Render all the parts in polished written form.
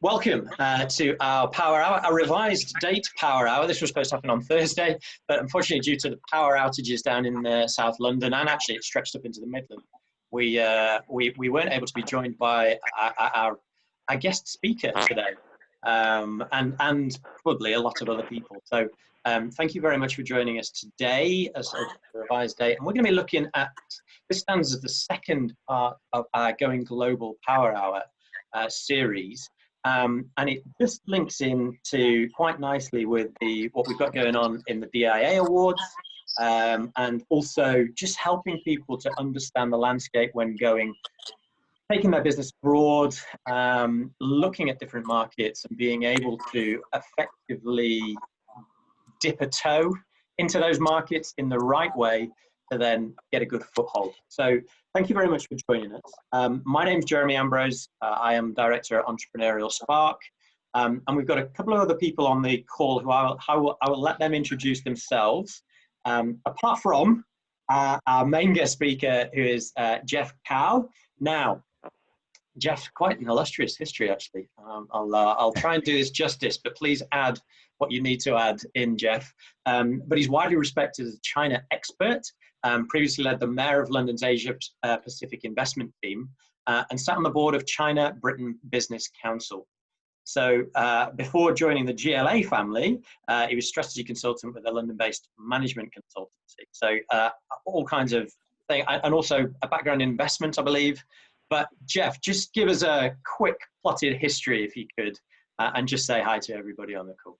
Welcome to our Power Hour, our revised date Power Hour. This was supposed to happen on Thursday, but unfortunately due to the power outages down in South London, and actually it stretched up into the Midlands, we weren't able to be joined by our guest speaker today, and probably a lot of other people. So thank you very much for joining us today as a revised date. And we're going to be looking at, this stands as the second part of our Going Global Power Hour series. And it just links into quite nicely with what we've got going on in the DIA Awards, and also just helping people to understand the landscape when taking their business abroad, looking at different markets and being able to effectively dip a toe into those markets in the right way to then get a good foothold. So thank you very much for joining us. My name's Jeremy Ambrose. I am Director at Entrepreneurial Spark. And we've got a couple of other people on the call who I will let them introduce themselves. Apart from our main guest speaker, who is Jeff Cao. Now, Jeff, quite an illustrious history, actually. I'll try and do this justice, but please add what you need to add in, Jeff. But he's widely respected as a China expert. Previously led the Mayor of London's Asia Pacific Investment Team, and sat on the board of China Britain Business Council. So before joining the GLA family, he was strategy consultant with a London-based management consultancy. So all kinds of things, and also a background in investment, I believe. But Jeff, just give us a quick plotted history, if you could, and just say hi to everybody on the call.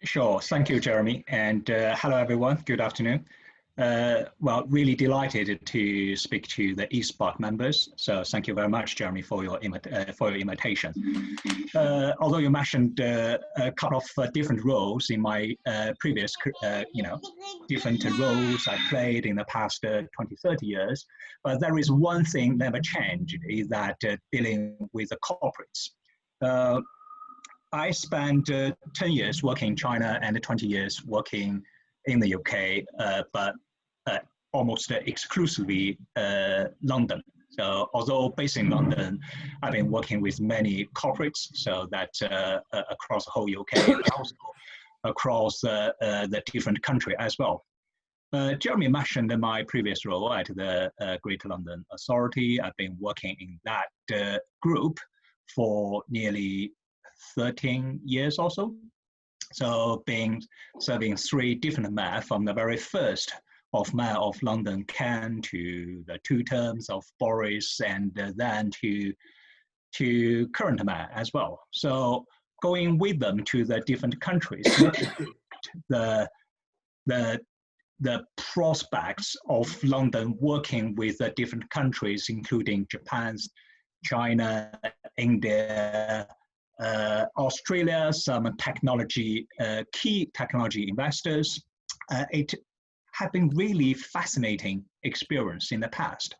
Sure, thank you, Jeremy, and hello everyone, good afternoon. Well, really delighted to speak to the eSpark members. So thank you very much, Jeremy, for your invitation. Although you mentioned a couple of different roles in my previous, different roles I played in the past 20, 30 years, but there is one thing never changed, is that dealing with the corporates. I spent 10 years working in China and 20 years working in the UK, but almost exclusively London. So although based in London, I've been working with many corporates, so that's across the whole UK, and also across the different country as well. Jeremy mentioned my previous role at the Greater London Authority. I've been working in that group for nearly 13 years or so. So serving three different mayors, from the very first of Mayor of London, Ken, to the 2 terms of Boris, and then to current mayor as well. So going with them to the different countries, the prospects of London working with the different countries, including Japan, China, India, Australia, some key technology investors. It had been really fascinating experience in the past.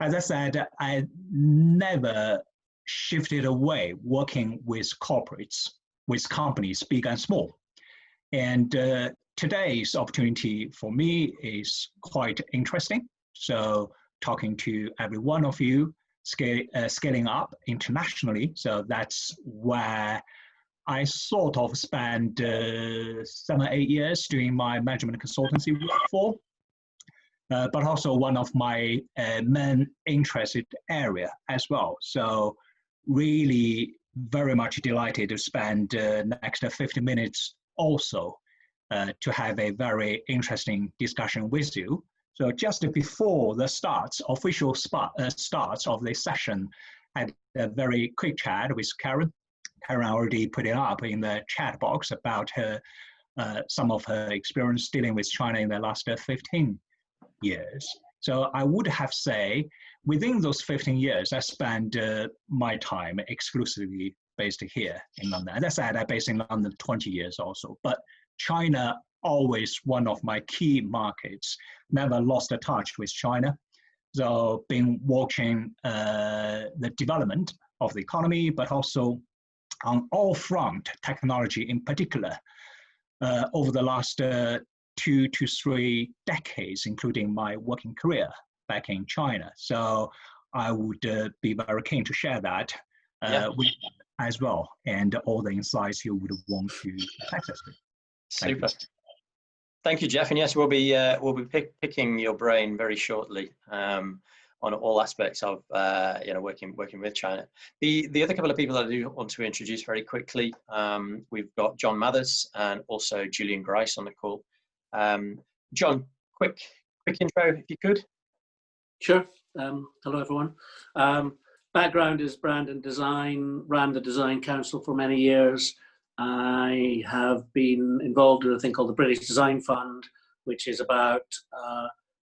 As I said, I never shifted away working with corporates, with companies big and small. And today's opportunity for me is quite interesting. So talking to every one of you, scaling up internationally. So that's where I sort of spent 7 or 8 years doing my management consultancy work for, but also one of my main interested area as well. So really very much delighted to spend next 50 minutes also to have a very interesting discussion with you. So just before the official starts of this session, I had a very quick chat with Karen. Karen already put it up in the chat box about some of her experience dealing with China in the last 15 years. So I would have say within those 15 years, I spent my time exclusively based here in London. As I said, I'm based in London 20 years also, but China always one of my key markets, never lost a touch with China. So been watching the development of the economy, but also on all front, technology in particular, over the last 2 to 3 decades, including my working career back in China. So I would be very keen to share that with as well, and all the insights you would want to have access to. Super. Thank you, Jeff. And yes, we'll be picking your brain very shortly on all aspects of working with China. The other couple of people that I do want to introduce very quickly, we've got John Mathers and also Julian Grice on the call. John, quick intro if you could. Sure. Hello, everyone. Background is brand and design, ran the Design Council for many years. I have been involved in a thing called the British Design Fund, which is about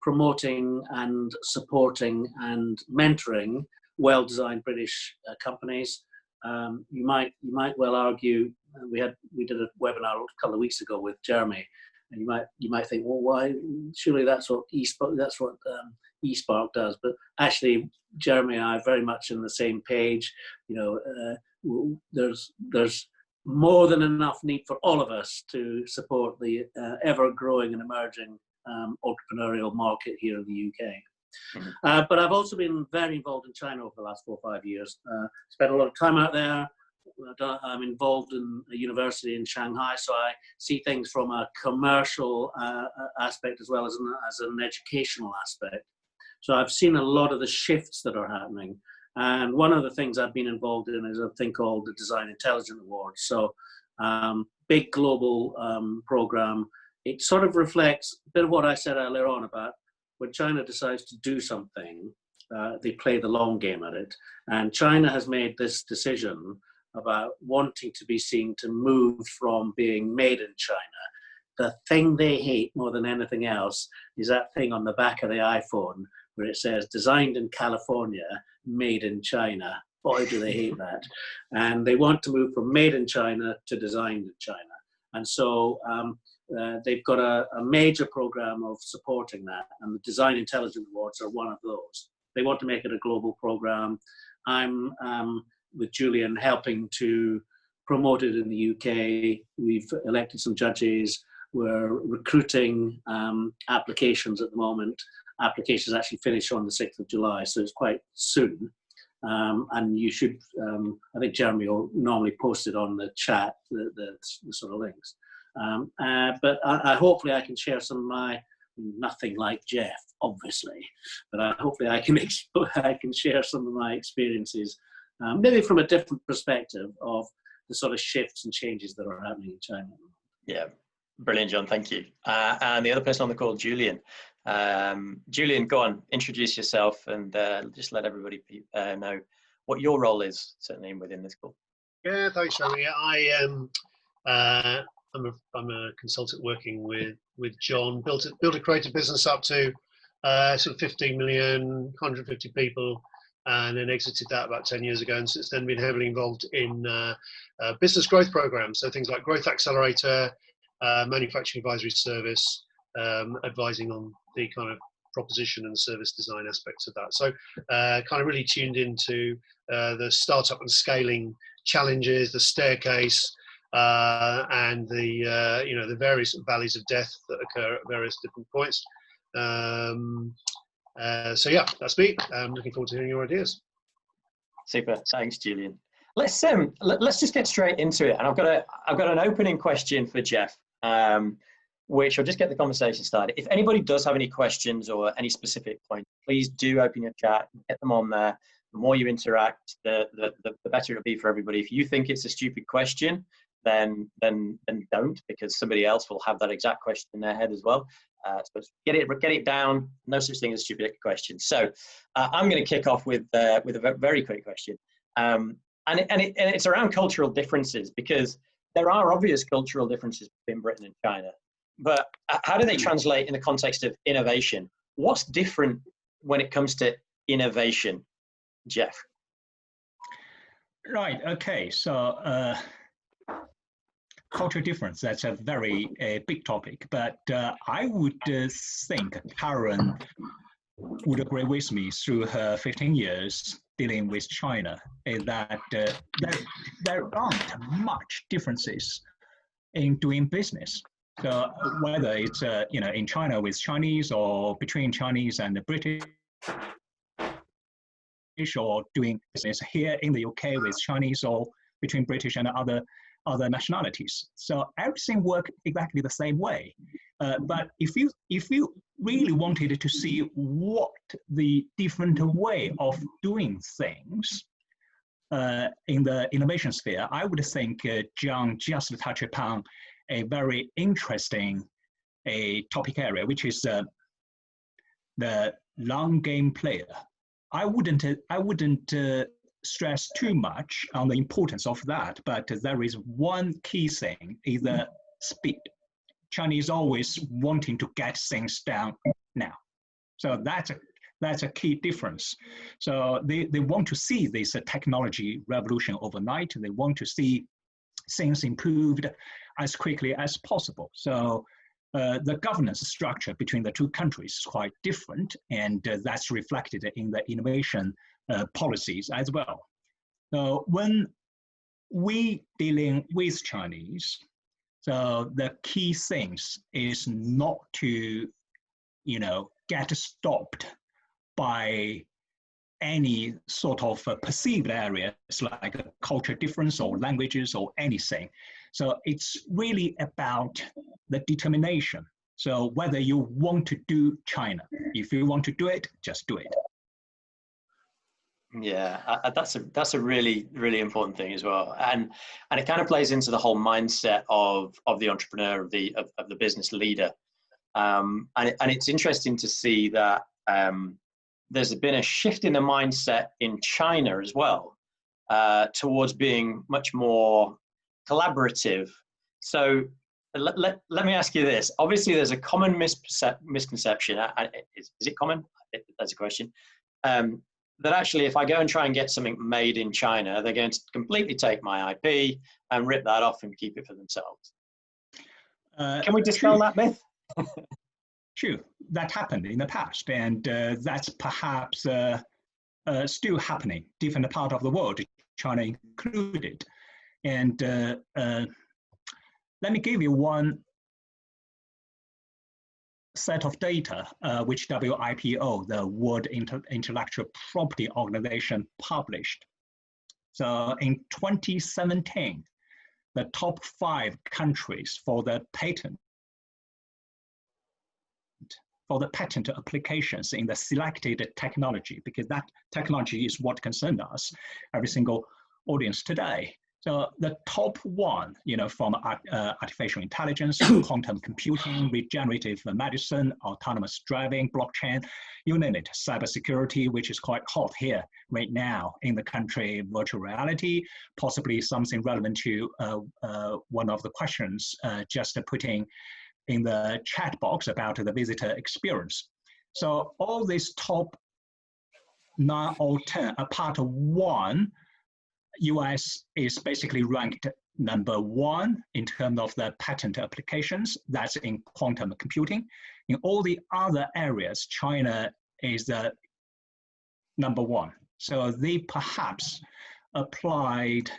promoting and supporting and mentoring well-designed British companies. You might well argue, we did a webinar a couple of weeks ago with Jeremy, and you might think, well, why? Surely that's what eSpark does. But actually, Jeremy and I are very much on the same page. There's more than enough need for all of us to support the ever-growing and emerging entrepreneurial market here in the UK. Mm-hmm. But I've also been very involved in China over the last 4 or 5 years. Spent a lot of time out there. I'm involved in a university in Shanghai, so I see things from a commercial aspect as well as an educational aspect. So I've seen a lot of the shifts that are happening. And one of the things I've been involved in is a thing called the Design Intelligence Awards. So big global program. It sort of reflects a bit of what I said earlier on about when China decides to do something, they play the long game at it. And China has made this decision about wanting to be seen to move from being made in China. The thing they hate more than anything else is that thing on the back of the iPhone where it says designed in California, made in China. Boy, do they hate that. And they want to move from made in China to designed in China. And so they've got a major program of supporting that. And the Design Intelligence Awards are one of those. They want to make it a global program. I'm with Julian helping to promote it in the UK. We've elected some judges. We're recruiting applications at the moment. Applications actually finish on the 6th of July, so it's quite soon. And you should, I think Jeremy will normally post it on the chat, the sort of links. But hopefully I can share some of my, nothing like Jeff, obviously, but hopefully I can share some of my experiences, maybe from a different perspective of the sort of shifts and changes that are happening in China. Yeah, brilliant, John, thank you. And the other person on the call, Julian. Julian, go on, introduce yourself and just let everybody know what your role is, certainly within this call. Yeah, thanks, Jeremy. I'm a consultant working with John. Built a creative business up to sort of 15 million, 150 people, and then exited that about 10 years ago. And since then, been heavily involved in business growth programs. So things like Growth Accelerator, Manufacturing Advisory Service, advising on the kind of proposition and service design aspects of that. So kind of really tuned into the startup and scaling challenges, the staircase, and the various valleys of death that occur at various different points. So yeah, that's me. I'm looking forward to hearing your ideas. Super, thanks, Julian. Let's just get straight into it. And I've got an opening question for Jeff, which will just get the conversation started. If anybody does have any questions or any specific points, please do open your chat, get them on there. The more you interact, the better it'll be for everybody. If you think it's a stupid question, then don't, because somebody else will have that exact question in their head as well. So get it down. No such thing as a stupid question. So I'm going to kick off with a very quick question, and it's around cultural differences, because there are obvious cultural differences between Britain and China. But how do they translate in the context of innovation? What's different when it comes to innovation, Jeff? Right. Okay. So cultural difference, that's a very big topic. But I would think Karen would agree with me through her 15 years dealing with China, is that there aren't much differences in doing business. So whether it's in China with Chinese, or between Chinese and the British, or doing business here in the UK with Chinese, or between British and other nationalities. So everything worked exactly the same way. But if you really wanted to see what the different way of doing things in the innovation sphere, I would think John just touched upon a very interesting topic area, which is the long game player. I wouldn't stress too much on the importance of that, but there is one key thing, is the speed. Chinese always wanting to get things done now. So that's a key difference. So they want to see this technology revolution overnight. They want to see things improved as quickly as possible. So the governance structure between the two countries is quite different, and that's reflected in the innovation policies as well. So when we dealing with Chinese, so the key things is not to, get stopped by any sort of perceived areas like a culture difference or languages or anything. So it's really about the determination. So whether you want to do China, if you want to do it, just do it. Yeah, that's a really, really important thing as well, and it kind of plays into the whole mindset of the entrepreneur, of the business leader, and it's interesting to see that there's been a shift in the mindset in China as well, towards being much more collaborative. So let me ask you this. Obviously, there's a common misconception. Is it common? That's a question. That actually, if I go and try and get something made in China, they're going to completely take my IP and rip that off and keep it for themselves. Can we dispel that myth? Sure, that happened in the past, and that's perhaps still happening, different part of the world, China included. And let me give you one set of data which WIPO, the World Intellectual Property Organization, published. So in 2017, the top 5 countries for the patent applications in the selected technology, because that technology is what concerns us, every single audience today. So the top 1, from artificial intelligence, quantum computing, regenerative medicine, autonomous driving, blockchain, you name it, cybersecurity, which is quite hot here right now in the country, virtual reality, possibly something relevant to one of the questions just putting in the chat box about the visitor experience. So all these top 9 or 10 are part of 1. US is basically ranked number 1 in terms of the patent applications. That's in quantum computing. In all the other areas, China is number 1. So they perhaps applied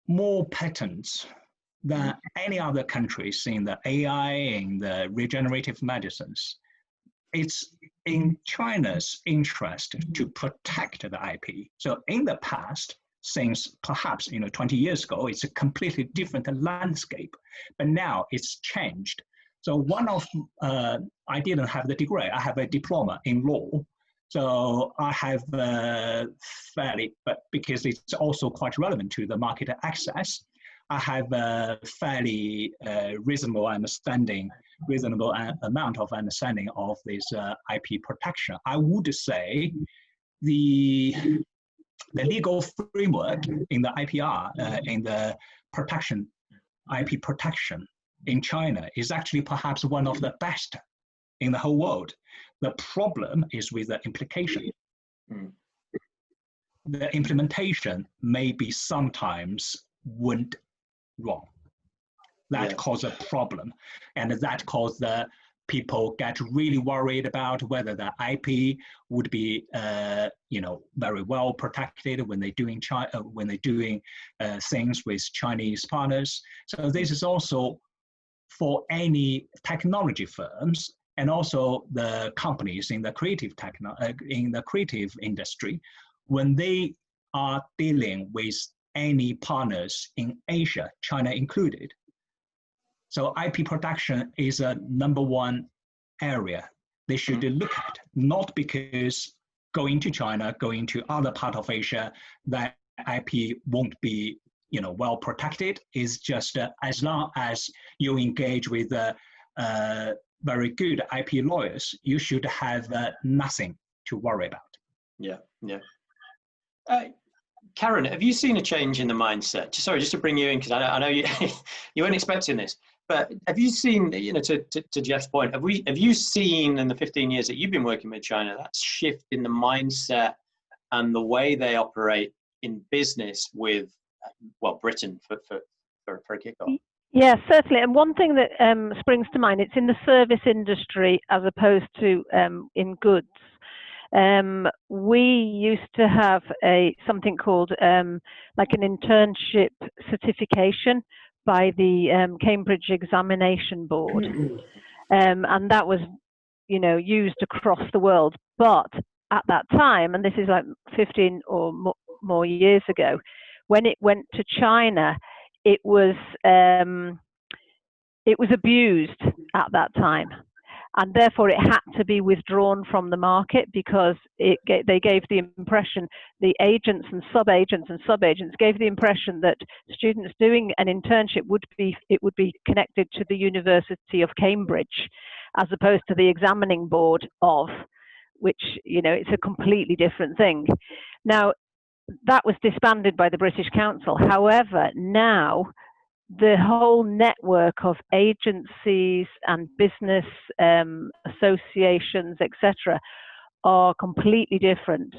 more patents than any other countries in the AI, in the regenerative medicines. It's in China's interest to protect the IP. So in the past, since perhaps 20 years ago, it's a completely different landscape, but now it's changed. So I didn't have the degree, I have a diploma in law. So I have but because it's also quite relevant to the market access, I have a fairly reasonable amount of understanding of this IP protection. I would say the legal framework in the IPR, in the IP protection in China is actually perhaps one of the best in the whole world. The problem is with the implication. The implementation may be sometimes went wrong. That caused a problem, and that caused the people get really worried about whether the IP would be, very well protected when they're doing things with Chinese partners. So this is also for any technology firms and also the companies in the creative industry, when they are dealing with any partners in Asia, China included. So IP production is a #1 area they should look at, not because going to China, going to other part of Asia, that IP won't be well protected. Is just as long as you engage with very good IP lawyers, you should have nothing to worry about. Yeah, yeah. Karen, have you seen a change in the mindset? Sorry, just to bring you in, because I know you you weren't expecting this, but have you seen, to Jeff's point, have you seen in the 15 years that you've been working with China, that shift in the mindset and the way they operate in business with, well, Britain for a kickoff? Yeah, certainly. And one thing that springs to mind, it's in the service industry as opposed to in goods. We used to have something called like an internship certification by the Cambridge Examination Board, and that was, used across the world. But at that time, and this is like 15 or more years ago, when it went to China, it was abused at that time. And therefore, it had to be withdrawn from the market because they gave the impression, the agents and sub-agents gave the impression that students doing an internship would be connected to the University of Cambridge, as opposed to the examining board of, which, it's a completely different thing. Now, that was disbanded by the British Council. However, now, the whole network of agencies and business associations, etc., are completely different.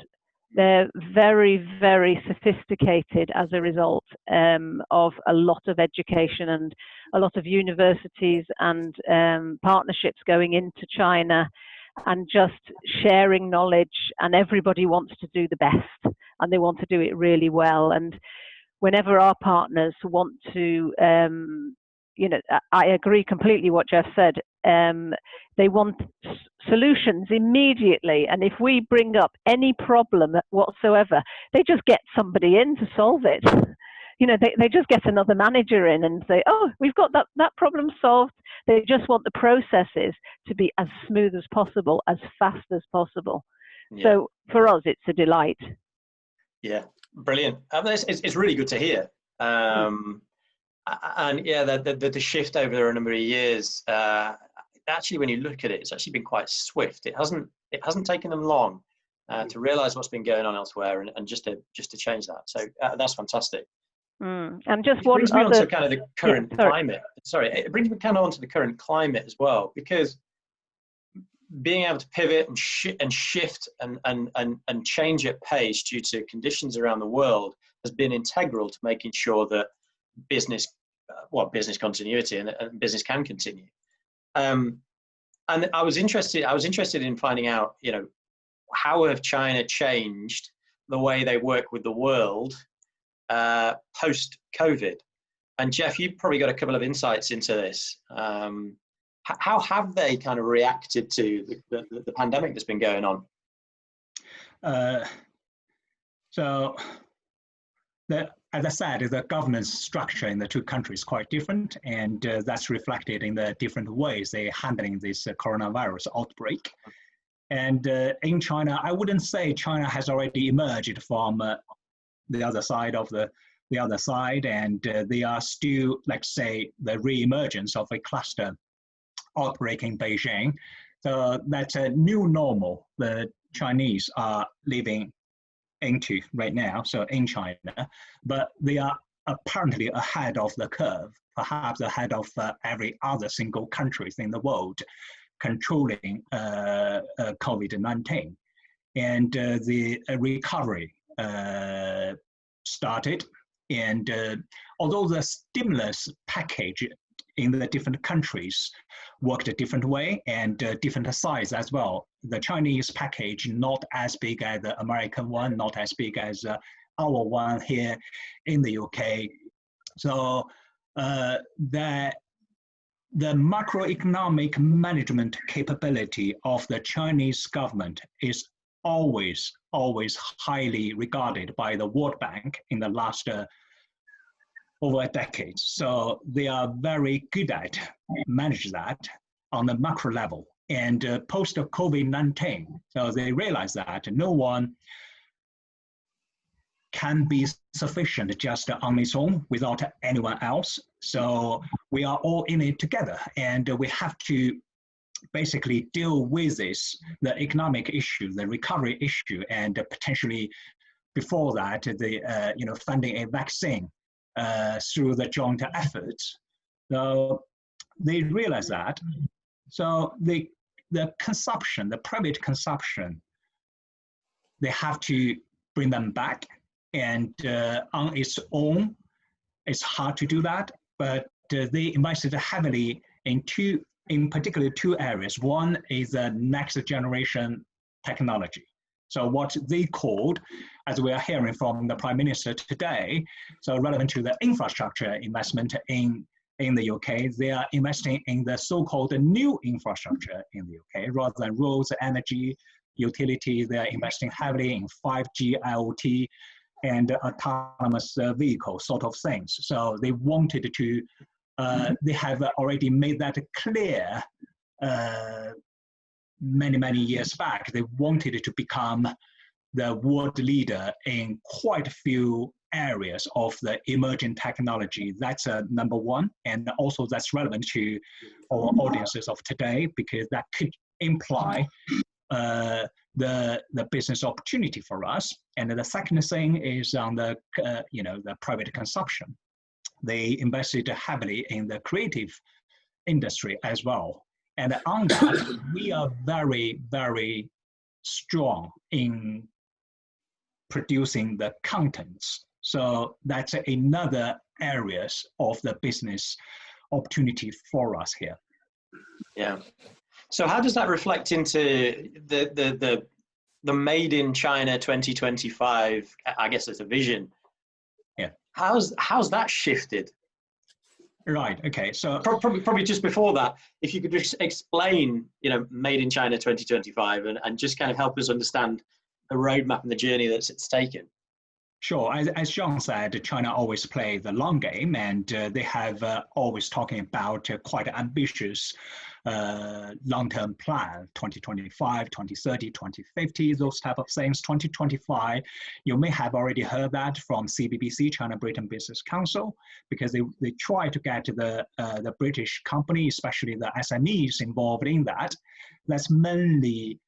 They're very, very sophisticated as a result of a lot of education and a lot of universities and partnerships going into China and just sharing knowledge, and everybody wants to do the best and they want to do it really well. And whenever our partners want to, I agree completely what Jeff said. They want solutions immediately, and if we bring up any problem whatsoever, they just get somebody in to solve it. They just get another manager in and say, "Oh, we've got that problem solved." They just want the processes to be as smooth as possible, as fast as possible. Yeah. So for us, it's a delight. Yeah. Brilliant. It's really good to hear. And yeah, the shift over a number of years, actually, when you look at it, it's actually been quite swift. It hasn't taken them long to realize what's been going on elsewhere and just to change that. So that's fantastic. And just one brings me on to kind of the current climate. Sorry, it brings me kind of onto the current climate as well, because being able to pivot and shift and change at pace due to conditions around the world has been integral to making sure that business continuity and business can continue. And I was interested in finding out, how have China changed the way they work with the world post-COVID? And Jeff, you've probably got a couple of insights into this. How have they kind of reacted to the pandemic that's been going on? So, as I said, the governance structure in the two countries is quite different, and that's reflected in the different ways they're handling this coronavirus outbreak. And in China, I wouldn't say China has already emerged from the other side of the other side, and they are still, like say, the re-emergence of a cluster outbreak in Beijing. So that's a new normal the Chinese are living into right now, so in China, but they are apparently ahead of the curve, perhaps ahead of every other single country in the world controlling COVID-19. And the recovery started, and although the stimulus package in the different countries worked a different way and different size as well. The Chinese package not as big as the American one, not as big as our one here in the UK. So the macroeconomic management capability of the Chinese government is always highly regarded by the World Bank in the last over a decade. So they are very good at manage that on the macro level. And post COVID-19, so they realize that no one can be sufficient just on its own without anyone else. So we are all in it together, and we have to basically deal with this, the economic issue, the recovery issue, and potentially before that, the funding a vaccine through the joint efforts. So they realize that. So the consumption, the private consumption, they have to bring them back. And on its own, it's hard to do that. But they invested heavily in particular two areas. One is the next generation technology. So what they called, as we are hearing from the Prime Minister today, so relevant to the infrastructure investment in the UK, they are investing in the so-called new infrastructure in the UK, rather than roads, energy, utility. They are investing heavily in 5G, IoT, and autonomous vehicle sort of things. So they wanted to, they have already made that clear many years back. They wanted to become the world leader in quite a few areas of the emerging technology. That's number one, and also that's relevant to our audiences of today, because that could imply the business opportunity for us. And the second thing is on the the private consumption. They invested heavily in the creative industry as well. And on that, we are very strong in producing the contents. So that's another areas of the business opportunity for us here. Yeah. So how does that reflect into the Made in China 2025? I guess as a vision. Yeah. How's that shifted? Right. Okay. So probably just before that, if you could just explain, Made in China 2025, and just kind of help us understand the roadmap and the journey that's it's taken. Sure. As John said, China always play the long game, and they have always talking about quite ambitious long-term plan, 2025, 2030, 2050, those type of things. 2025, you may have already heard that from CBBC, China Britain Business Council, because they try to get the British company, especially the SMEs, involved in that. That's mainly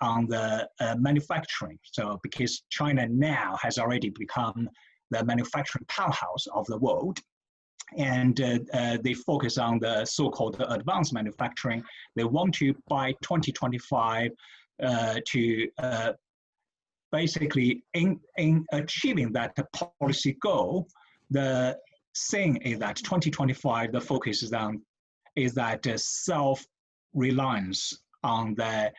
on the manufacturing. So because China now has already become the manufacturing powerhouse of the world, and they focus on the so-called advanced manufacturing. They want to, by 2025, to basically in achieving that policy goal, the thing is that 2025, the focus is that self-reliance on the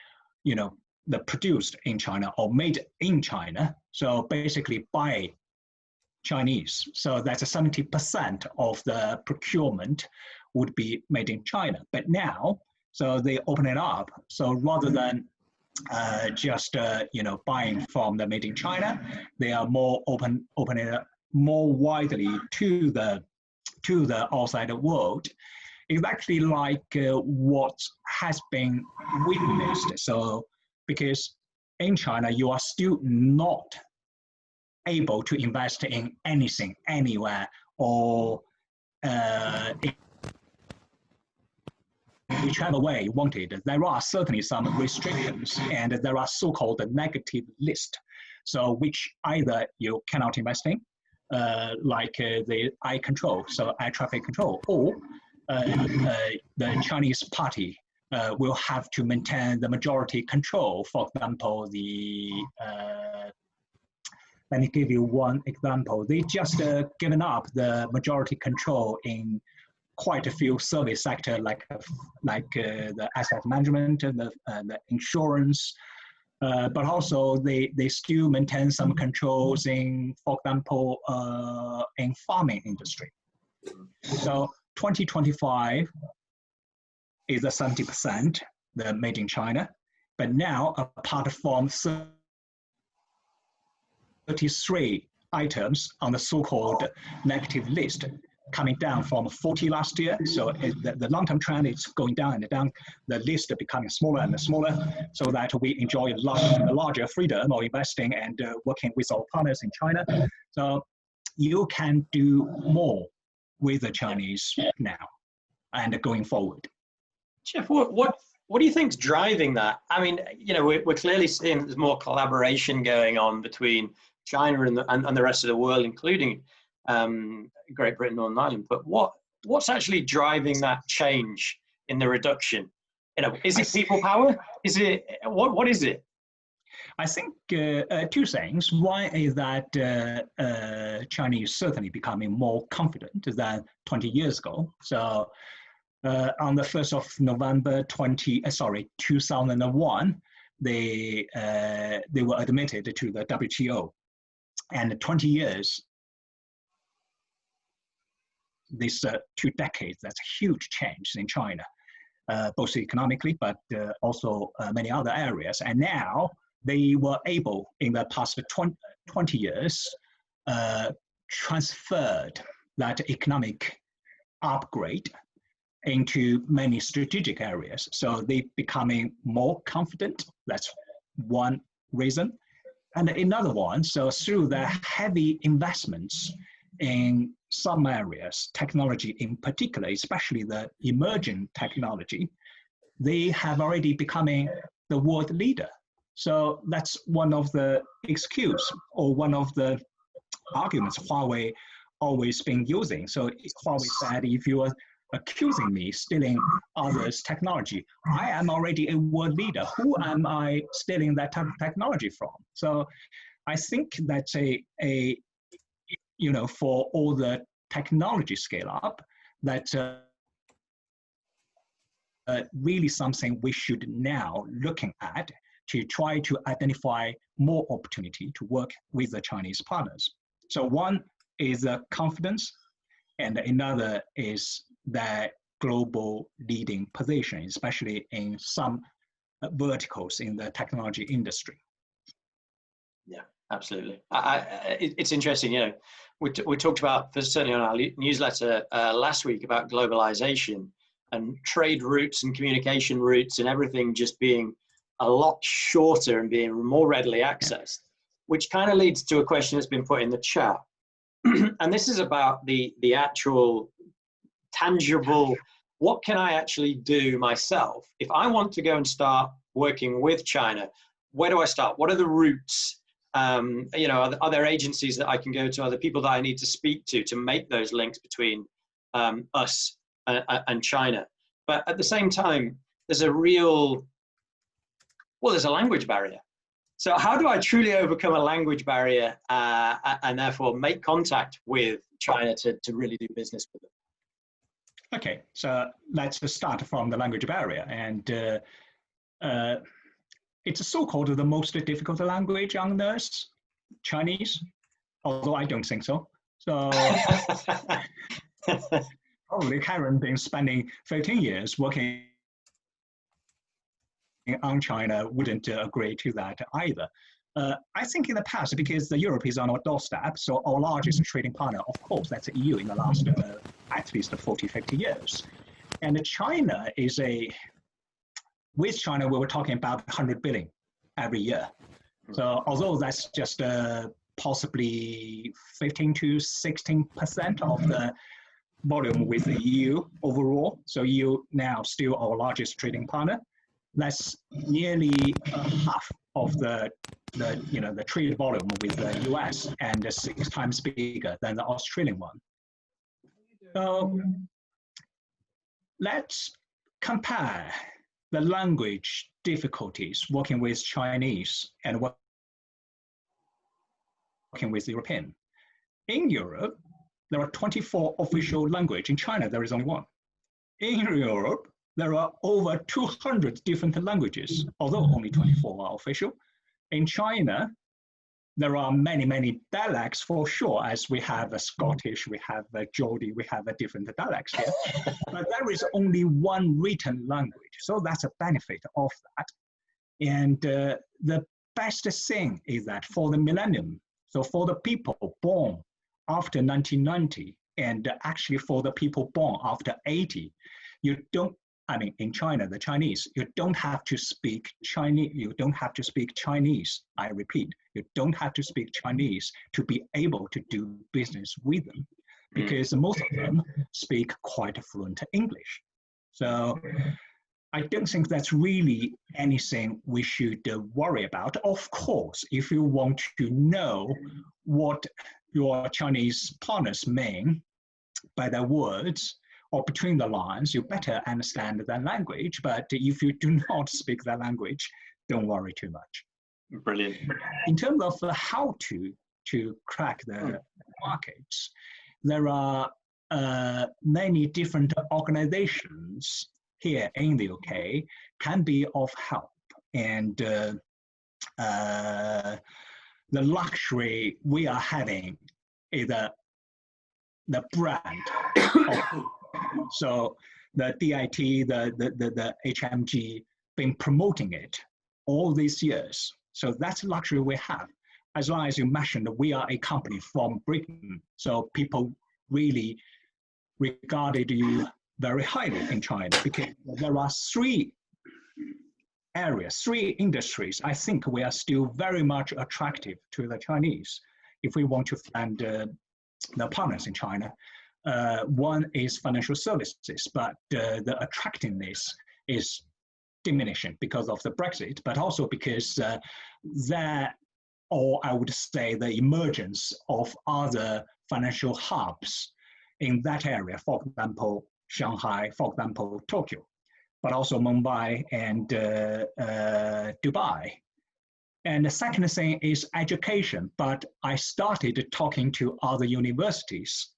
produced in China or made in China. So basically by Chinese. So that's 70% of the procurement would be made in China. But now, so they open it up. So rather than just buying from the made in China, they are more open it up more widely to the outside world. It's actually like what has been witnessed. So because in China, you are still not able to invest in anything, anywhere, or in whichever way you wanted. There are certainly some restrictions, and there are so-called negative list. So which either you cannot invest in, like the eye control, so air traffic control, or the Chinese party will have to maintain the majority control. For example, let me give you one example. They just given up the majority control in quite a few service sector, like the asset management and the insurance, but also they still maintain some controls in, for example, in farming industry. So 2025 is a 70%, the made in China. but now apart from 33 items on the so-called negative list, coming down from 40 last year. So the long-term trend is going down and down, the list becoming smaller and smaller, so that we enjoy larger freedom of investing and working with our partners in China. So you can do more with the Chinese now and going forward. Jeff, what do you think is driving that? I mean, you know, we're clearly seeing there's more collaboration going on between China and the rest of the world, including Great Britain, Northern Ireland. But what's actually driving that change in the reduction? You know, is it people power? Is it what is it? I think two things. One is that Chinese certainly becoming more confident than 20 years ago. So on the 1st of November 2001, they were admitted to the WTO. And 20 years, these 2 decades, that's a huge change in China, both economically, but also many other areas. And now they were able, in the past 20 years, transferred that economic upgrade into many strategic areas. So they becoming more confident. That's one reason. And another one, so through the heavy investments in some areas, technology in particular, especially the emerging technology, they have already becoming the world leader. So that's one of the excuse or one of the arguments Huawei always been using. So Huawei said, if you are accusing me stealing others' technology, I am already a world leader. Who am I stealing that type of technology from? So I think that's you know, for all the technology scale up, that's really something we should now looking at to try to identify more opportunity to work with the Chinese partners. So one is confidence, and another is the global leading position, especially in some verticals in the technology industry. Yeah, absolutely. It's interesting, you know, we talked about, certainly on our newsletter last week, about globalization and trade routes and communication routes and everything just being a lot shorter and being more readily accessed, which kind of leads to a question that's been put in the chat. And this is about the actual tangible, what can I actually do myself? If I want to go and start working with China, where do I start? What are the routes? You know, are there agencies that I can go to? Are there people that I need to speak to make those links between us and China? But at the same time, there's a real, well, there's a language barrier. So how do I truly overcome a language barrier and therefore make contact with China to really do business with them? Okay, so let's start from the language barrier. And it's so-called the most difficult language on earth, Chinese, although I don't think so. So probably Karen been spending 13 years working on China wouldn't agree to that either. I think in the past, because Europe is on our doorstep, so our largest trading partner, of course, that's the EU in the last at least 40, 50 years. And China is with China, we were talking about 100 billion every year. So although that's just possibly 15 to 16% of the volume with the EU overall. So EU now still our largest trading partner. That's nearly half of the trade volume with the US and 6 times bigger than the Australian one. So let's compare the language difficulties working with Chinese and working with European. In Europe, there are 24 official languages. In China, there is only one. In Europe, there are over 200 different languages, although only 24 are official. In China, there are many, many dialects for sure, as we have a Scottish, we have a Geordie, we have a different dialects here. But there is only one written language, so that's a benefit of that. And the best thing is that for the millennium, so for the people born after 1990, and actually for the people born after 80, you don't, I mean, in China, the Chinese, you don't have to speak Chinese. You don't have to speak Chinese. I repeat, you don't have to speak Chinese to be able to do business with them, because most of them speak quite fluent English. So I don't think that's really anything we should worry about. Of course, if you want to know what your Chinese partners mean by their words or between the lines, you better understand their language. But if you do not speak that language, don't worry too much. Brilliant. In terms of how to crack the markets, there are many different organizations here in the UK can be of help. And the luxury we are having is the brand. So the DIT, the HMG, been promoting it all these years. So that's luxury we have. As long as you mentioned, we are a company from Britain, so people really regarded you very highly in China, because there are three areas, three industries, I think we are still very much attractive to the Chinese if we want to find the partners in China. One is financial services, but the attractiveness is diminishing because of the Brexit, but also because or I would say the emergence of other financial hubs in that area, for example, Shanghai, for example, Tokyo, but also Mumbai and Dubai. And the second thing is education, but I started talking to other universities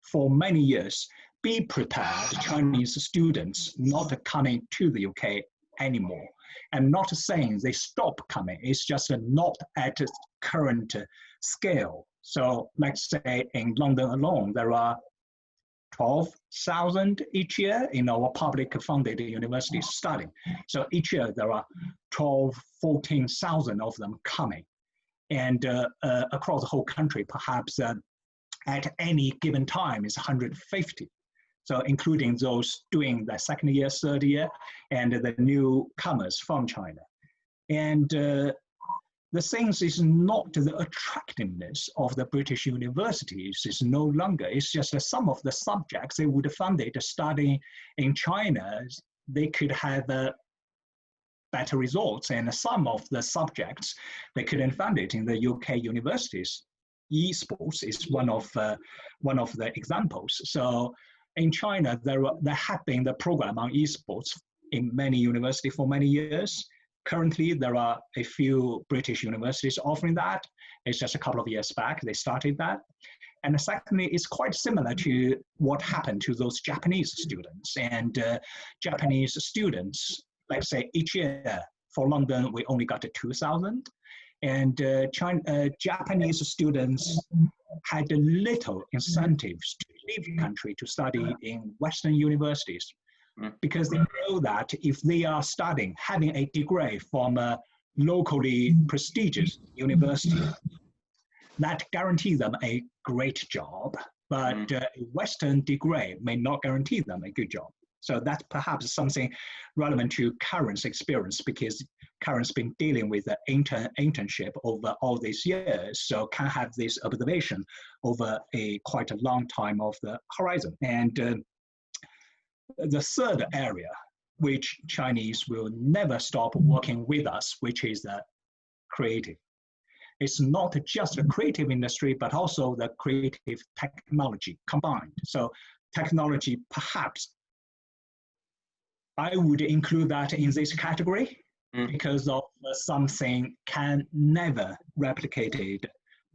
for many years. Be prepared, Chinese students not coming to the UK anymore. I'm not saying they stop coming, it's just not at current scale. So let's say in London alone, there are 12,000 each year in our public funded universities studying. So each year there are 14,000 of them coming. And across the whole country, perhaps at any given time is 150. So including those doing the second year, third year, and the newcomers from China. And the thing is not the attractiveness of the British universities is no longer, it's just that some of the subjects they would fund it studying in China, they could have better results, and some of the subjects they couldn't fund it in the UK universities. Esports is one of the examples. So in China, there have been the program on esports in many universities for many years. Currently, there are a few British universities offering that. It's just a couple of years back they started that. And secondly, it's quite similar to what happened to those Japanese students. And Japanese students, let's say each year for London, we only got to 2,000. And Japanese students had little incentives to leave the country to study in Western universities, because they know that if they are studying, having a degree from a locally prestigious university, that guarantees them a great job, but a Western degree may not guarantee them a good job. So that's perhaps something relevant to Karen's experience, because Karen's been dealing with the internship over all these years, so can have this observation over a quite a long time of the horizon. And the third area, which Chinese will never stop working with us, which is the creative. It's not just the creative industry, but also the creative technology combined. So technology, perhaps, I would include that in this category because of something can never replicated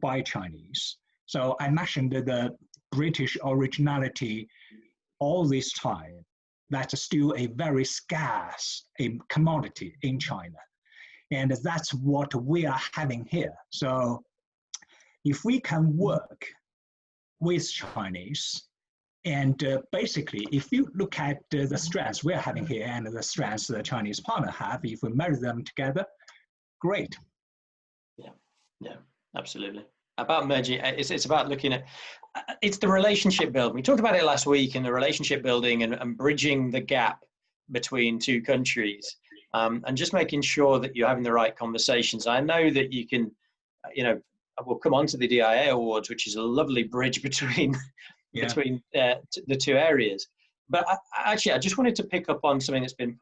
by Chinese. So I mentioned the British originality all this time. That's still a very scarce commodity in China. And that's what we are having here. So if we can work with Chinese And basically, if you look at the strengths we're having here and the strengths the Chinese partner have, if we marry them together, great. Yeah, absolutely. About merging, it's about looking at, it's the relationship building. We talked about it last week in the relationship building and bridging the gap between two countries, and just making sure that you're having the right conversations. I know that you can, we'll come on to the DIA Awards, which is a lovely bridge between the two areas. But I just wanted to pick up on something that's been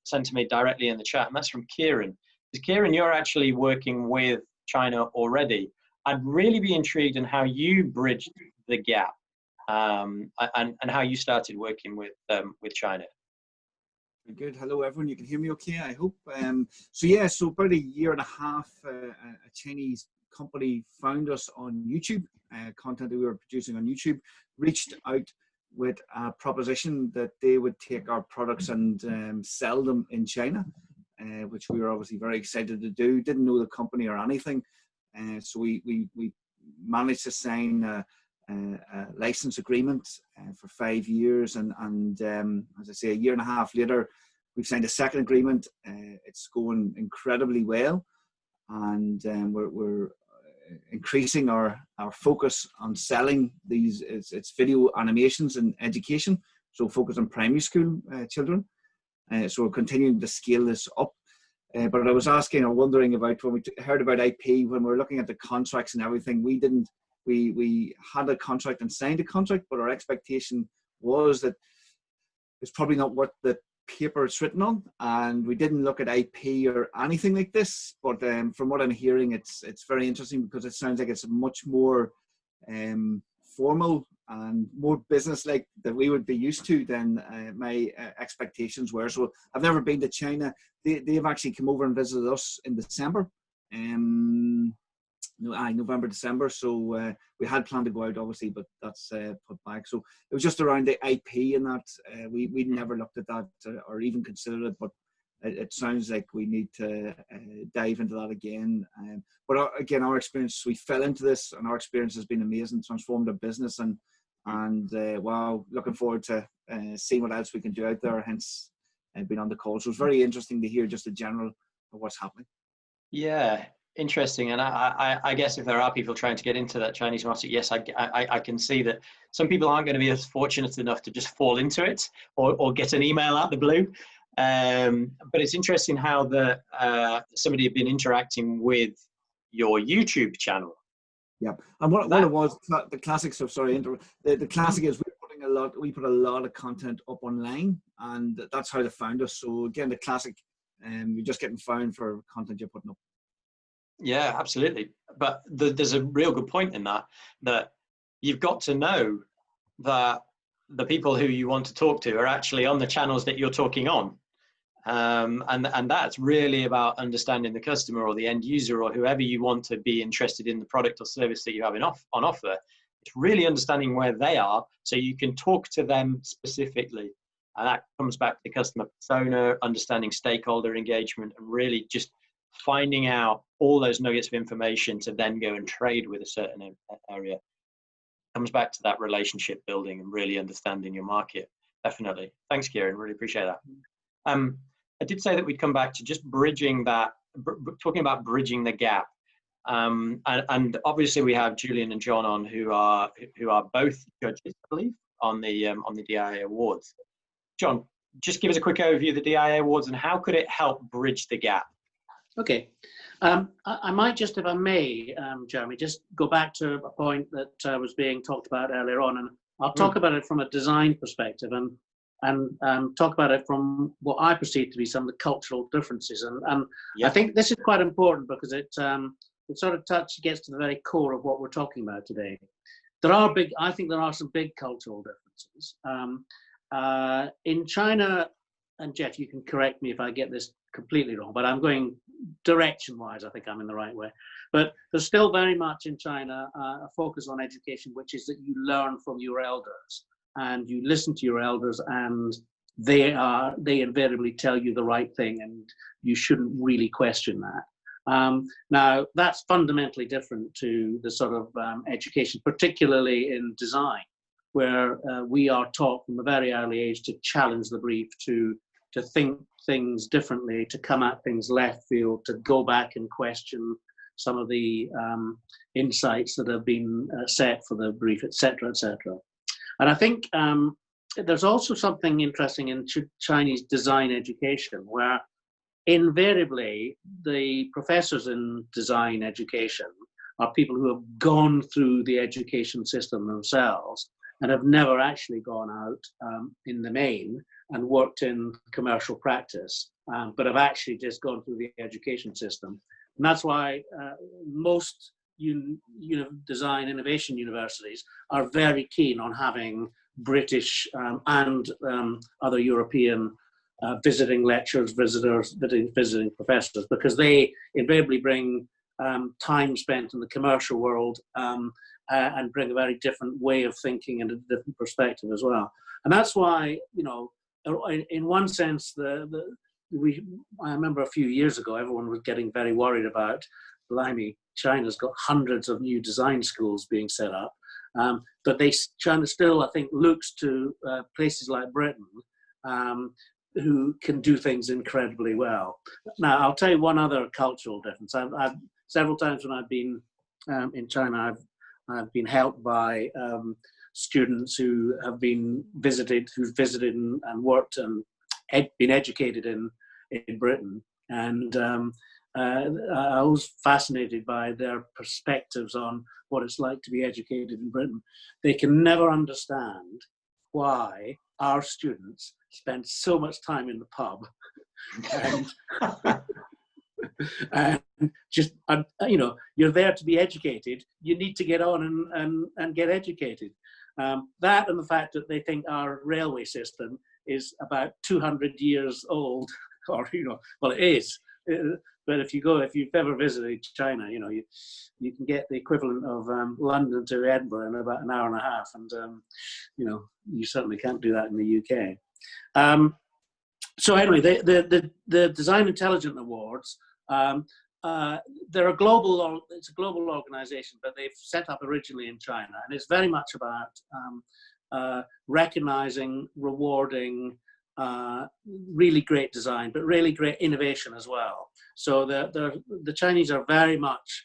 sent to me directly in the chat, and that's from Kieran. Because Kieran, you're actually working with China already. I'd really be intrigued in how you bridged the gap, and how you started working with China. Good. Hello, everyone. You can hear me okay, I hope. So about a year and a half, a Chinese company found us on YouTube, content that we were producing on YouTube, reached out with a proposition that they would take our products and sell them in China, which we were obviously very excited to do. Didn't know the company or anything. So we managed to sign a license agreement for 5 years, and as I say, a year and a half later, we've signed a second agreement. It's going incredibly well, and we're increasing our focus on selling these. It's video animations and education, so focus on primary school children. So we're continuing to scale this up. But I was asking or wondering about when we heard about IP, when we were looking at the contracts and everything, we had a contract and signed a contract, but our expectation was that it's probably not what the paper it's written on, and we didn't look at IP or anything like this. But from what I'm hearing, it's very interesting, because it sounds like it's much more formal and more business-like that we would be used to than my expectations were. So I've never been to China. They've actually come over and visited us in December, November, December. So we had planned to go out, obviously, but that's put back. So it was just around the IP and that. We never looked at that or even considered it, but it sounds like we need to dive into that again. But again, our experience, we fell into this, and our experience has been amazing, transformed our business, and wow, looking forward to seeing what else we can do out there, hence being on the call. So it's very interesting to hear just a general of what's happening. Yeah, interesting. And I guess if there are people trying to get into that Chinese market, yes, I can see that some people aren't going to be as fortunate enough to just fall into it or get an email out the blue. But it's interesting how somebody had been interacting with your YouTube channel. Yeah, and what it was, the classic. So sorry, the classic is we put a lot of content up online, and that's how they found us. So again, the classic, you're just getting found for content you're putting up. Yeah, absolutely. But there's a real good point in that you've got to know that the people who you want to talk to are actually on the channels that you're talking on. And that's really about understanding the customer or the end user or whoever you want to be interested in the product or service that you have on offer. It's really understanding where they are so you can talk to them specifically. And that comes back to the customer persona, understanding stakeholder engagement, and really just finding out all those nuggets of information to then go and trade with a certain area. Comes back to that relationship building and really understanding your market. Definitely. Thanks, Kieran. Really appreciate that. I did say that we'd come back to just bridging that, talking about bridging the gap. And obviously we have Julian and John on who are both judges, I believe, on the DIA Awards. John, just give us a quick overview of the DIA Awards and how could it help bridge the gap? Okay. I might just, if I may, Jeremy, just go back to a point that was being talked about earlier on, and I'll talk about it from a design perspective and talk about it from what I perceive to be some of the cultural differences. And I think this is quite important because it sort of gets to the very core of what we're talking about today. I think there are some big cultural differences. In China, and Jeff, you can correct me if I get this completely wrong, but I'm going direction-wise, I think I'm in the right way. But there's still very much in China a focus on education, which is that you learn from your elders and you listen to your elders, and they invariably tell you the right thing, and you shouldn't really question that. Now, that's fundamentally different to the sort of education, particularly in design, where we are taught from a very early age to challenge the brief, to think things differently, to come at things left field, to go back and question some of the insights that have been set for the brief, etc., etc. And I think there's also something interesting in Chinese design education, where invariably the professors in design education are people who have gone through the education system themselves and have never actually gone out in the main and worked in commercial practice, but have actually just gone through the education system. And that's why most design innovation universities are very keen on having British and other European visiting lecturers, visitors, visiting professors, because they invariably bring time spent in the commercial world and bring a very different way of thinking and a different perspective as well. And that's why, in one sense, I remember a few years ago, everyone was getting very worried about, blimey, China's got hundreds of new design schools being set up. But China still, I think, looks to places like Britain who can do things incredibly well. Now, I'll tell you one other cultural difference. I've several times when I've been in China, I've been helped by students who have been visited, who've visited and worked and been educated in Britain. And I was fascinated by their perspectives on what it's like to be educated in Britain. They can never understand why our students spend so much time in the pub and just, you're there to be educated. You need to get on and get educated. That and the fact that they think our railway system is about 200 years old, or, well, it is. But if you've ever visited China, you can get the equivalent of London to Edinburgh in about an hour and a half, and you certainly can't do that in the UK. So anyway, the Design Intelligence Awards, they're a global. It's a global organization, but they've set up originally in China, and it's very much about recognizing, rewarding really great design, but really great innovation as well. So the Chinese are very much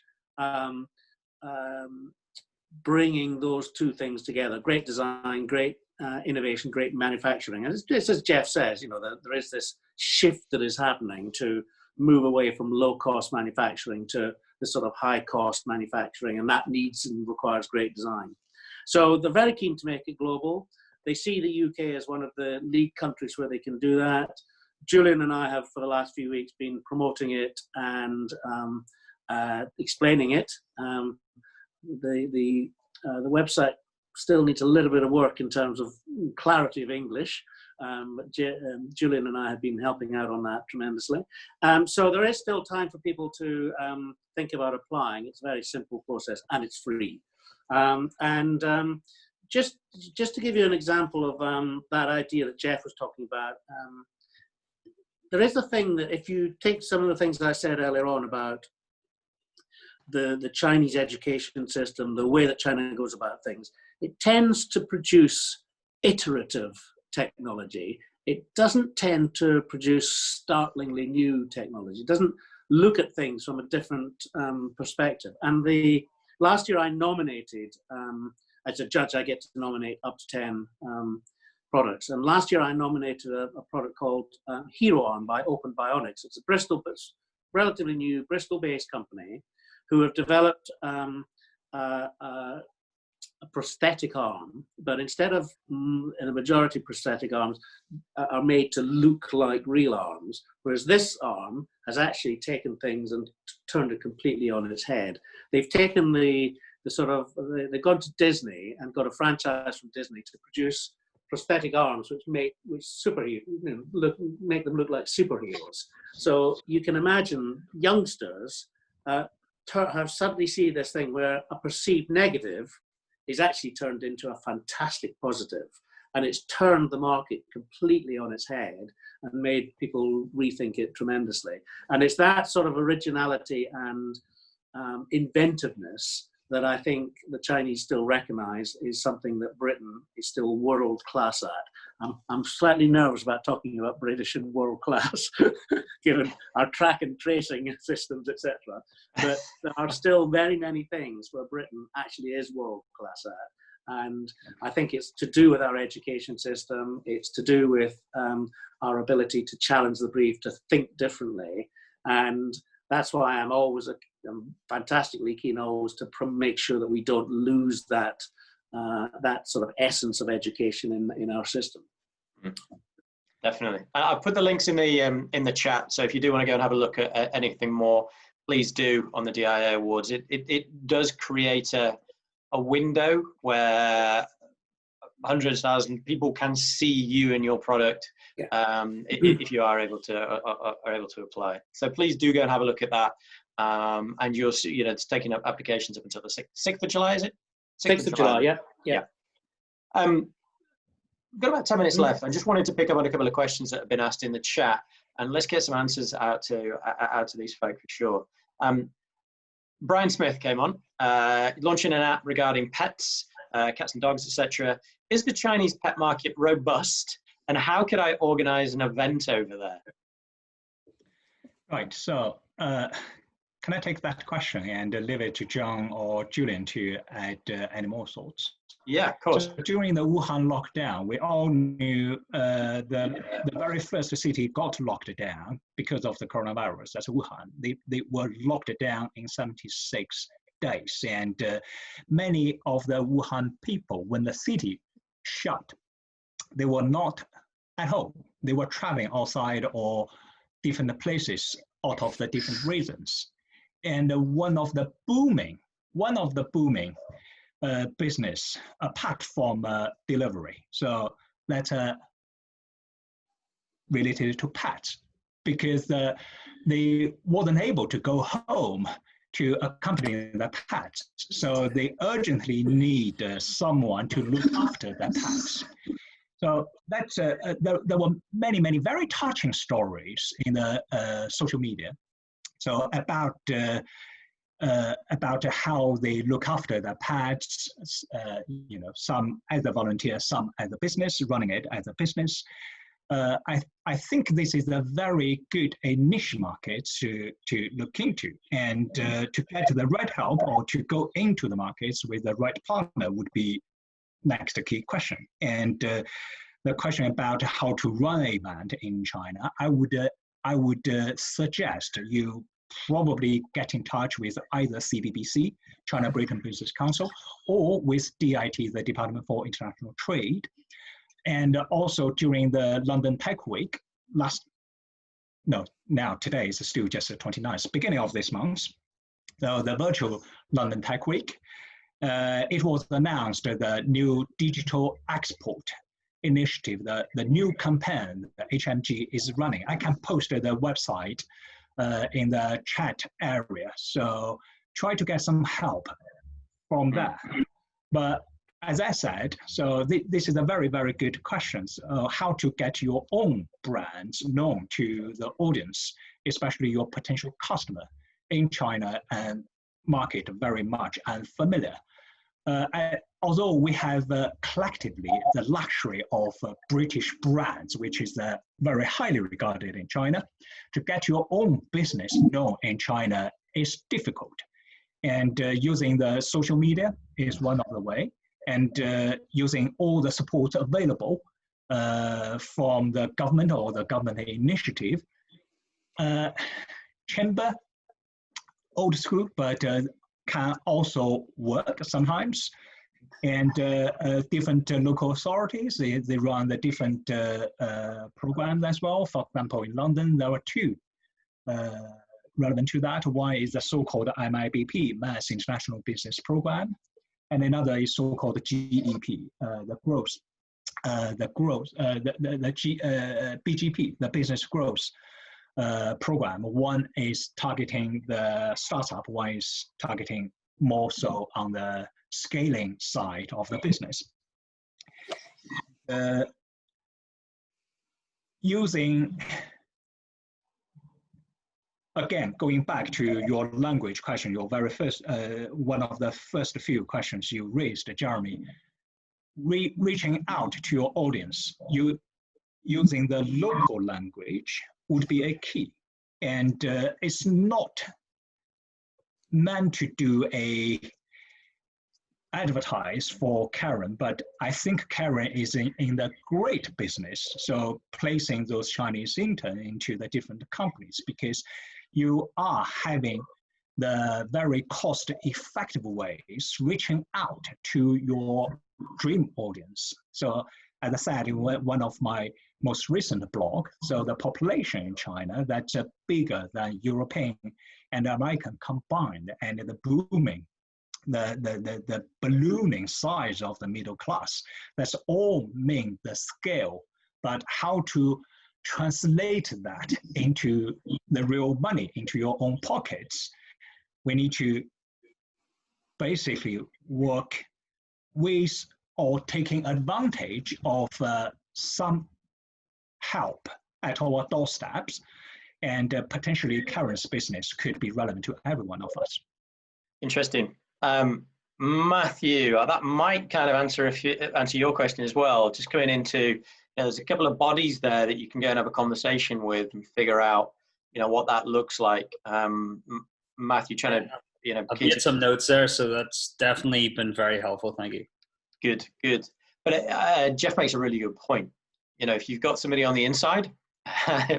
bringing those two things together: great design, great innovation, great manufacturing. And just as Jeff says, there is this shift that is happening to move away from low-cost manufacturing to this sort of high-cost manufacturing, and that needs and requires great design. So they're very keen to make it global. They see the UK as one of the lead countries where they can do that. Julian and I have, for the last few weeks, been promoting it and explaining it. The website still needs a little bit of work in terms of clarity of English. Julian and I have been helping out on that tremendously. So there is still time for people to think about applying. It's a very simple process and it's free. Just to give you an example of that idea that Jeff was talking about, there is a thing that if you take some of the things that I said earlier on about the Chinese education system, the way that China goes about things, it tends to produce iterative technology. It doesn't tend to produce startlingly new technology. It doesn't look at things from a different perspective. And last year I nominated, as a judge, I get to nominate up to 10 products. And last year I nominated a product called Hero Arm by Open Bionics. It's a Bristol, relatively new Bristol-based company who have developed a prosthetic arm, but instead of, in the majority, prosthetic arms are made to look like real arms, whereas this arm has actually taken things and turned it completely on its head. They've taken they've gone to Disney and got a franchise from Disney to produce prosthetic arms which make them look like superheroes. So you can imagine youngsters have suddenly see this thing where a perceived negative is actually turned into a fantastic positive, and it's turned the market completely on its head and made people rethink it tremendously. And it's that sort of originality and inventiveness that I think the Chinese still recognize is something that Britain is still world class at. I'm slightly nervous about talking about British and world class, given our track and tracing systems, etc. But there are still very many things where Britain actually is world class at. And I think it's to do with our education system. It's to do with our ability to challenge the brief, to think differently. And that's why I'm always I'm fantastically keen always to make sure that we don't lose that that sort of essence of education in our system. Definitely. I've put the links in the chat, so if you do want to go and have a look at anything more, please do on the DIA Awards. It does create a window where hundreds of thousands of people can see you and your product, if you are able to apply. So please do go and have a look at that. And you'll see, it's taking up applications up until the 6th of July, is it? 6th of July, yeah. We've got about 10 minutes left. I just wanted to pick up on a couple of questions that have been asked in the chat, and let's get some answers out to these folk for sure. Brian Smith came on, launching an app regarding pets, cats and dogs, etc. Is the Chinese pet market robust, and how could I organize an event over there? Right, so can I take that question and leave it to John or Julian to add any more thoughts? Yeah, of course. So during the Wuhan lockdown, we all knew the very first city got locked down because of the coronavirus. That's Wuhan. They were locked down in 76 days. And many of the Wuhan people, when the city shut, they were not at home. They were traveling outside or different places out of the different reasons. And one of the booming business apart from delivery. So that's related to pets, because they wasn't able to go home to accompany the pets. So they urgently need someone to look after the pets. So that's there were many very touching stories in the social media. So about how they look after the pets, some as a volunteer, some as a business, running it as a business. I think this is a very good niche market to look into, and to get the right help or to go into the markets with the right partner would be next key question. And the question about how to run an event in China, I would suggest you probably get in touch with either CBBC, China Britain Business Council, or with DIT, the Department for International Trade. And also during the London Tech Week, today is still just the 29th, beginning of this month, so the virtual London Tech Week, it was announced the new digital export initiative, the new campaign the HMG is running. I can post the website in the chat area, so try to get some help from that. But as I said, so this is a very good question. How to get your own brands known to the audience, especially your potential customer in China and market very much unfamiliar. Although we have collectively the luxury of British brands, which is very highly regarded in China, to get your own business known in China is difficult. And using the social media is one of the way, and using all the support available from the government or the government initiative. Chamber, old school, but can also work sometimes. And different local authorities, they run the different programs as well. For example, in London, there are two relevant to that. One is the so-called MIBP, Mass International Business Program, and another is so-called GEP, BGP, the Business Growth Program. One is targeting the startup, one is targeting more so on the scaling side of the business. Using again, going back to your language question, your very first, one of the first few questions you raised, Jeremy, reaching out to your audience, using the local language would be a key. And it's not meant to do a advertise for Karen, but I think Karen is in the great business. So placing those Chinese interns into the different companies, because you are having the very cost-effective ways reaching out to your dream audience. So as I said in one of my most recent blog, so the population in China that's bigger than European and American combined, and the booming, the ballooning size of the middle class. That's all mean the scale, but how to translate that into the real money, into your own pockets. We need to basically work with or taking advantage of some help at our doorsteps, and potentially Karen's business could be relevant to every one of us. Interesting. Matthew, that might kind of answer your question as well. Just going into, there's a couple of bodies there that you can go and have a conversation with and figure out, what that looks like. Matthew, trying to, I've made some notes there, so that's definitely been very helpful. Thank you. Good. But Jeff makes a really good point. If you've got somebody on the inside,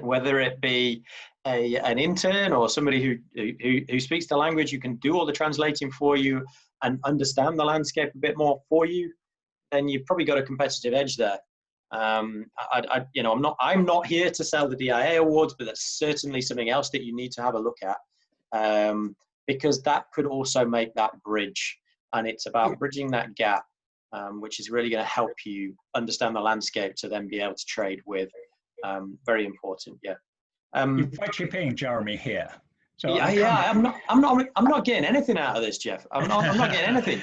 whether it be an intern or somebody who speaks the language, who can do all the translating for you and understand the landscape a bit more for you, then you've probably got a competitive edge there. I'm not here to sell the DIA awards, but that's certainly something else that you need to have a look at, because that could also make that bridge, and it's about bridging that gap, which is really going to help you understand the landscape to then be able to trade with. Very important, yeah. If I chip in, Jeremy, here. So I'm not getting anything out of this, Jeff. I'm not getting anything.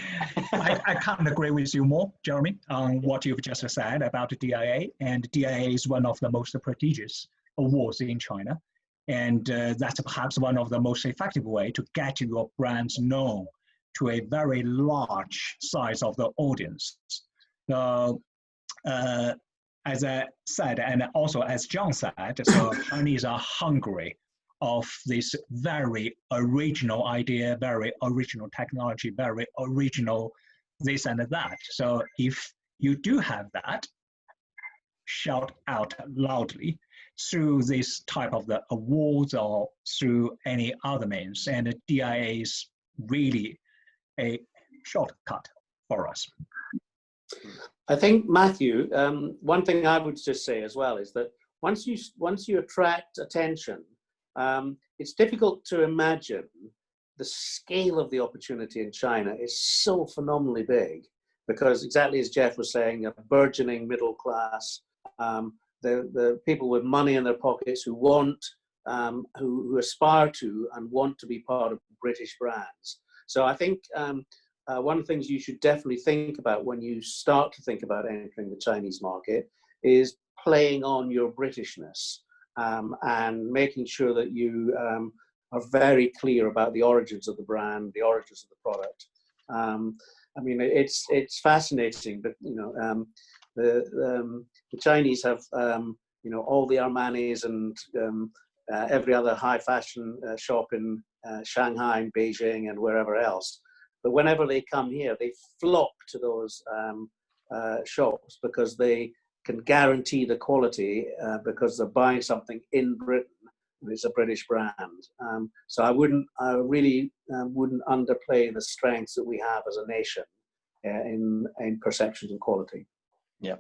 I can't agree with you more, Jeremy, on what you've just said about the DIA. And DIA is one of the most prestigious awards in China. And that's perhaps one of the most effective way to get your brands known to a very large size of the audience. So, as I said, and also as John said, so Chinese are hungry of this very original idea, very original technology, very original this and that. So if you do have that, shout out loudly through this type of the awards or through any other means. And the DIA is really a shortcut for us. I think, Matthew, one thing I would just say as well is that once you attract attention, it's difficult to imagine the scale of the opportunity in China is so phenomenally big, because exactly as Jeff was saying, a burgeoning middle class, the people with money in their pockets who want, who aspire to and want to be part of British brands. So I think one of the things you should definitely think about when you start to think about entering the Chinese market is playing on your Britishness, and making sure that you are very clear about the origins of the brand, the origins of the product. I mean, it's fascinating, but the Chinese have all the Armanis and every other high fashion shop in Shanghai and Beijing and wherever else. But whenever they come here, they flock to those shops because they can guarantee the quality because they're buying something in Britain. It's a British brand. So I really wouldn't underplay the strengths that we have as a nation in perceptions and quality. Yeah.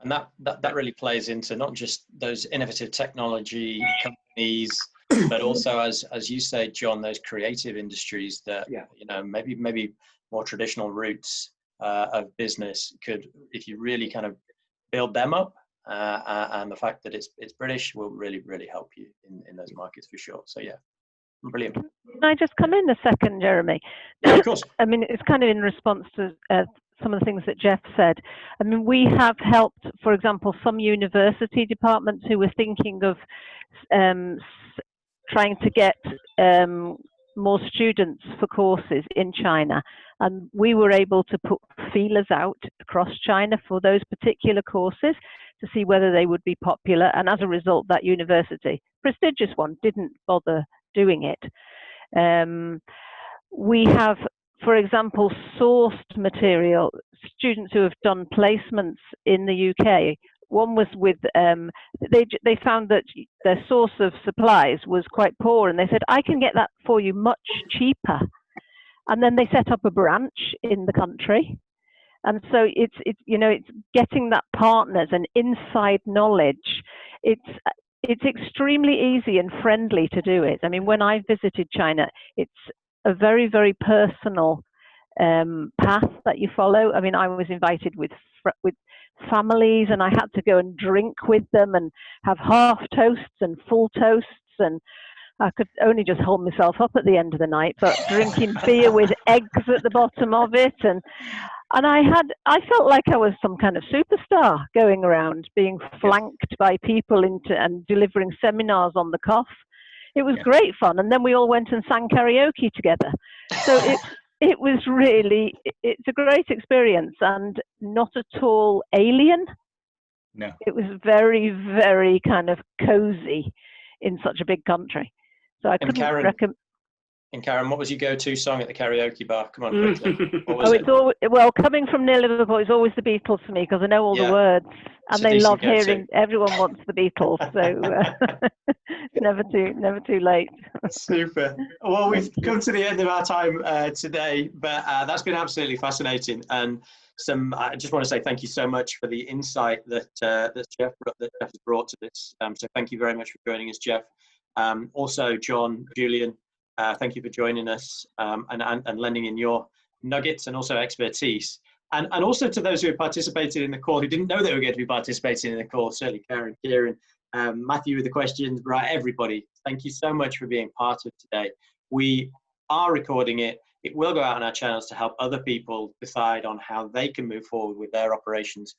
And that really plays into not just those innovative technology companies, but also, as you say, John, those creative industries that, maybe more traditional routes of business could, if you really kind of build them up, and the fact that it's British will really, really help you in those markets for sure. So yeah, brilliant. Can I just come in a second, Jeremy? Yeah, of course. I mean, it's kind of in response to some of the things that Jeff said. I mean, we have helped, for example, some university departments who were thinking of trying to get more students for courses in China. And we were able to put feelers out across China for those particular courses to see whether they would be popular. And as a result, that university, prestigious one, didn't bother doing it. We have, for example, sourced material, students who have done placements in the UK. One was with, they found that their source of supplies was quite poor, and they said, I can get that for you much cheaper. And then they set up a branch in the country. And so it's getting that partners and inside knowledge. It's extremely easy and friendly to do it. I mean, when I visited China, it's a very, very personal path that you follow. I mean, I was invited with families, and I had to go and drink with them and have half toasts and full toasts, and I could only just hold myself up at the end of the night, but drinking beer with eggs at the bottom of it, and I felt like I was some kind of superstar going around, being flanked by people and delivering seminars on the cuff. It was great fun, and then we all went and sang karaoke together. So it's a great experience, and not at all alien. No. It was very, very kind of cozy in such a big country. So I couldn't recommend. And Karen, what was your go-to song at the karaoke bar? Come on, quickly. What was it's well, coming from near Liverpool, it's always the Beatles for me, because I know all the words, and they love hearing. Everyone wants the Beatles, so never too late. Super. Well, we've come to the end of our time today, but that's been absolutely fascinating. And I just want to say thank you so much for the insight that Jeff has brought to this. So thank you very much for joining us, Jeff. Also, John, Julian. Thank you for joining us and lending in your nuggets and also expertise. And also to those who have participated in the call, who didn't know they were going to be participating in the call, certainly Karen, Kieran, Matthew with the questions, right, everybody. Thank you so much for being part of today. We are recording it. It will go out on our channels to help other people decide on how they can move forward with their operations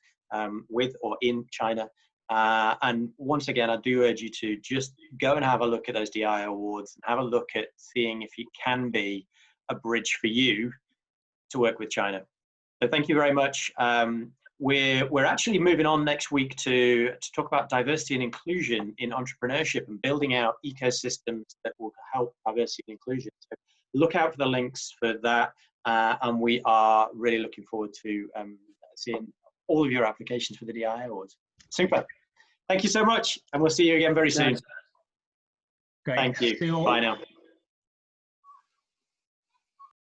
with or in China. And once again, I do urge you to just go and have a look at those DI awards and have a look at seeing if it can be a bridge for you to work with China. So thank you very much. We're actually moving on next week to talk about diversity and inclusion in entrepreneurship and building out ecosystems that will help diversity and inclusion. So look out for the links for that. And we are really looking forward to seeing all of your applications for the DI awards. Super. Thank you so much, and we'll see you again very soon. Great. Thank you. Bye now.